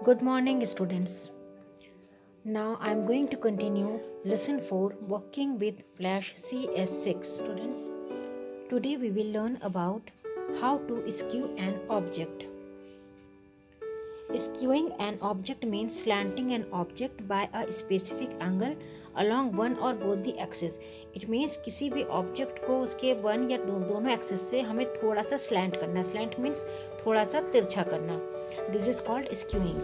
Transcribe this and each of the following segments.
Good morning, students. Now I am going to continue lesson 4 Working with Flash CS6. Students, today we will learn about how to skew an object. Skewing an object means slanting an object by a specific angle along one or both the axis. It means किसी भी object को उसके one या दोनों axis से हमें थोड़ा सा slant करना. Slant means थोड़ा सा तिरछा करना. This is called skewing.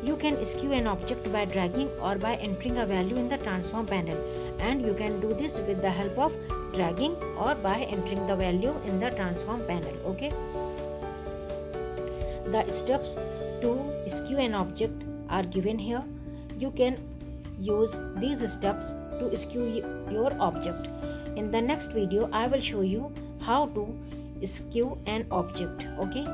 You can skew an object by dragging or by entering a value in the transform panel, and you can do this with the help of dragging or by entering the value in the transform panel. Okay. The steps to skew an object are given here. You can use these steps to skew your object. In the next video, I will show you how to skew an object. Okay.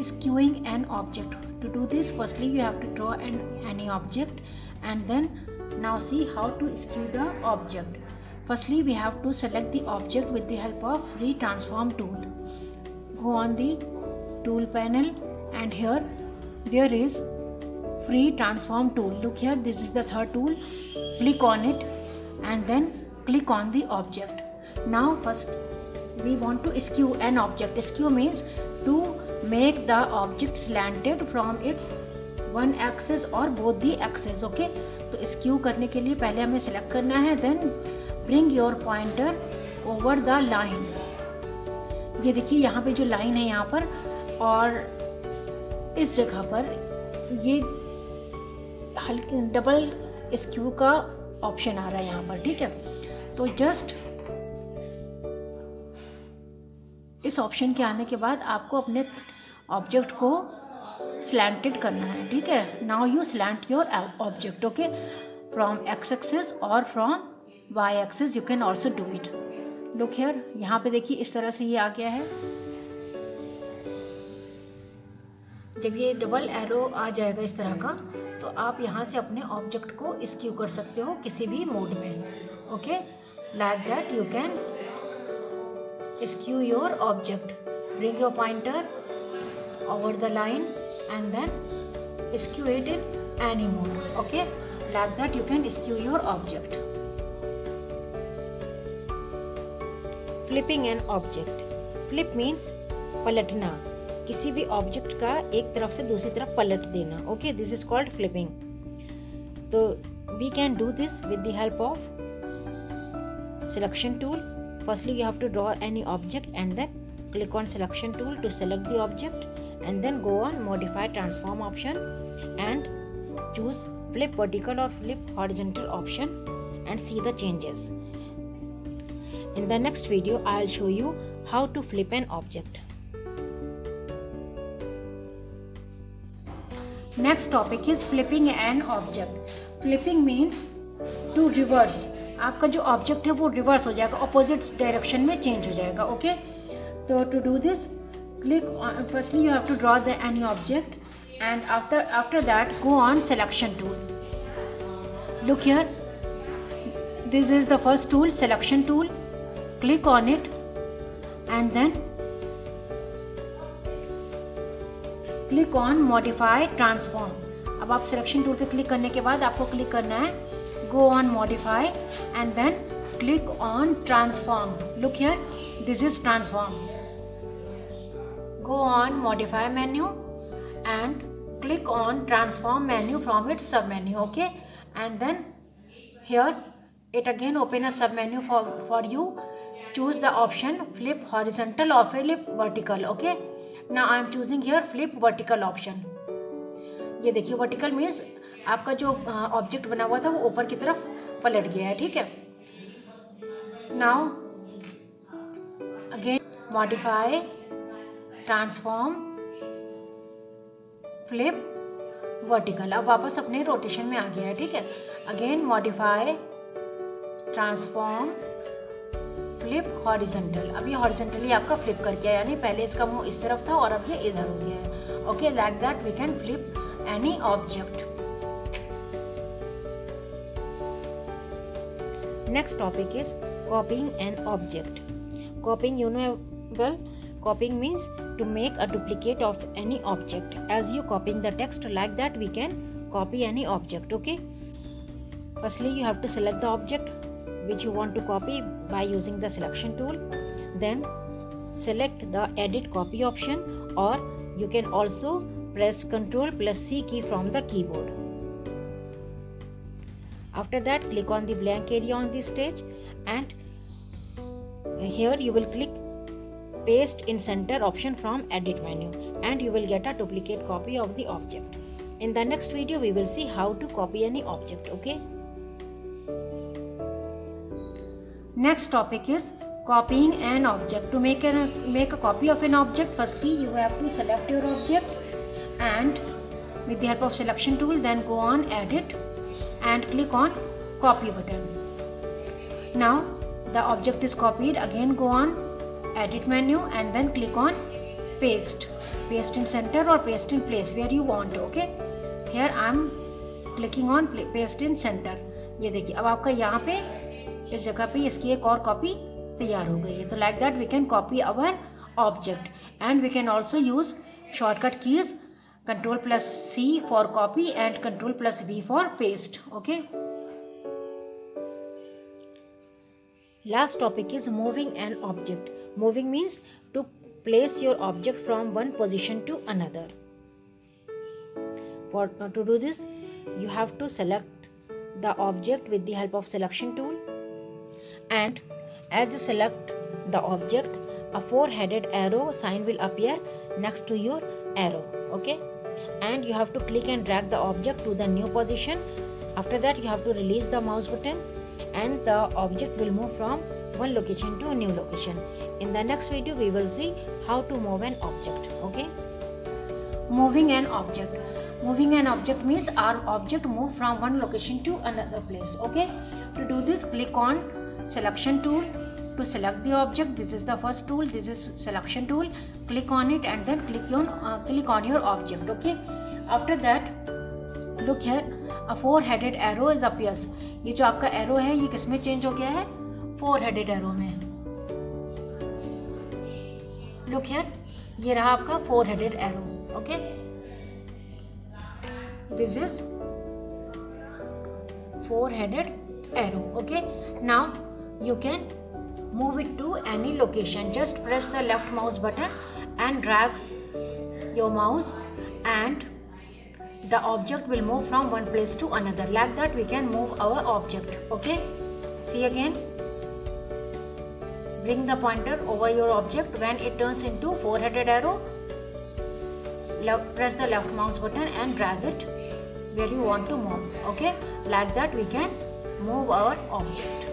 Skewing an object. To do this, firstly you have to draw any object, and then now see how to skew the object. Firstly, we have to select the object with the help of free transform tool. Go on the tool panel, and here there is free transform tool. Look here, this is the third tool. Click on it and then click on the object. Now first we want to skew an object. Skew means to make the object slanted from its one axis or both the axis. Okay, तो skew करने के लिए पहले हमें select करना है, then bring your pointer over the line. ये देखिए यहाँ पे जो लाइन है यहाँ पर, और इस जगह पर ये हल्की डबल स्क्यू का ऑप्शन आ रहा है यहाँ पर. ठीक है, तो जस्ट इस ऑप्शन के आने के बाद आपको अपने ऑब्जेक्ट को स्लैंटेड करना है. ठीक है, now you slant your object. Okay, from X axis और from Y axis you can also do it. Look here, यहाँ पे देखिए इस तरह से ये आ गया है. जब ये डबल एरो आ जाएगा इस तरह का, तो आप यहाँ से अपने ऑब्जेक्ट को स्क्यू कर सकते हो किसी भी मोड में. Okay, like that you can skew your object. Bring your pointer over the line and then skew it in any mode. Okay, like that you can skew your object. Flipping an object. Flip means पलटना. किसी भी object का एक तरफ से दूसरी तरफ पलट देना. Okay, this is called flipping. तो we can do this with the help of selection tool. Firstly, you have to draw any object and then click on selection tool to select the object, and then go on modify transform option and choose flip vertical or flip horizontal option and see the changes. In the next video, I will show you how to flip an object. Next topic is flipping an object. Flipping means to reverse. आपका जो object है वो reverse हो जाएगा, opposite direction में change हो जाएगा. Okay, तो to do this, click on, firstly you have to draw the any object, and after that go on selection tool. Look here, this is the first tool, selection tool. Click on it and then click on modify transform. अब आप selection tool पे click करने के बाद आपको click करना है go on modify and then click on transform. Look here, this is transform. Go on modify menu and click on transform menu from its sub menu. Okay, and then here it again open a sub menu for you. Choose the option flip horizontal or flip vertical. Okay, now I am choosing here flip vertical option. ये देखिए, vertical means आपका जो object बना हुआ था वो ऊपर की तरफ पलट गया है. ठीक है, now again modify transform flip vertical. अब वापस अपने रोटेशन में आ गया है. ठीक है, again modify transform flip horizontal. अब ये हॉरिजेंटली आपका फ्लिप करके आया, यानी पहले इसका मुंह इस तरफ था और अब ये इधर हो गया है. Okay, like that we can flip any object. Next topic is copying an object. Copying, you know well, copying means to make a duplicate of any object. As you copying the text, like that we can copy any object. Okay, firstly you have to select the object which you want to copy by using the selection tool. Then select the edit copy option, or you can also press Ctrl+C key from the keyboard. After that, click on the blank area on this stage, and here you will click paste in center option from edit menu, and you will get a duplicate copy of the object. In the next video we will see how to copy any object. Okay, next topic is copying an object. To make a copy of an object, firstly you have to select your object, and with the help of selection tool, then go on edit and click on copy button. Now the object is copied. Again go on edit menu and then click on paste in center or paste in place, where you want. Okay, here I am clicking on paste in center. ये देखिए अब आपका यहाँ पे इस जगह पे इसकी एक और कॉपी तैयार हो गई है. तो like that we can copy our object, and we can also use shortcut keys Ctrl+C for copy and Ctrl+V for paste. Okay, last topic is moving an object. Moving means to place your object from one position to another. To do this, you have to select the object with the help of selection tool, and as you select the object, a four-headed arrow sign will appear next to your arrow. Okay, and you have to click and drag the object to the new position. After that, you have to release the mouse button, and the object will move from one location to a new location. In the next video we will see how to move an object. Okay, moving an object. Moving an object means our object move from one location to another place. Okay, to do this, click on selection tool to select the object. This is the first tool. This is selection tool. Click on it and then click on your object. Okay, after that, look here, a four-headed arrow is appears. ये जो आपका arrow है ये किस में change हो गया है? Four-headed arrow में. Look here, ये रहा आपका four-headed arrow. Okay, this is four-headed arrow. Okay, now you can move it to any location. Just press the left mouse button and drag your mouse, and the object will move from one place to another. Like that we can move our object. Okay, see again, bring the pointer over your object. When it turns into four-headed arrow, press the left mouse button and drag it where you want to move. Okay, like that we can move our object.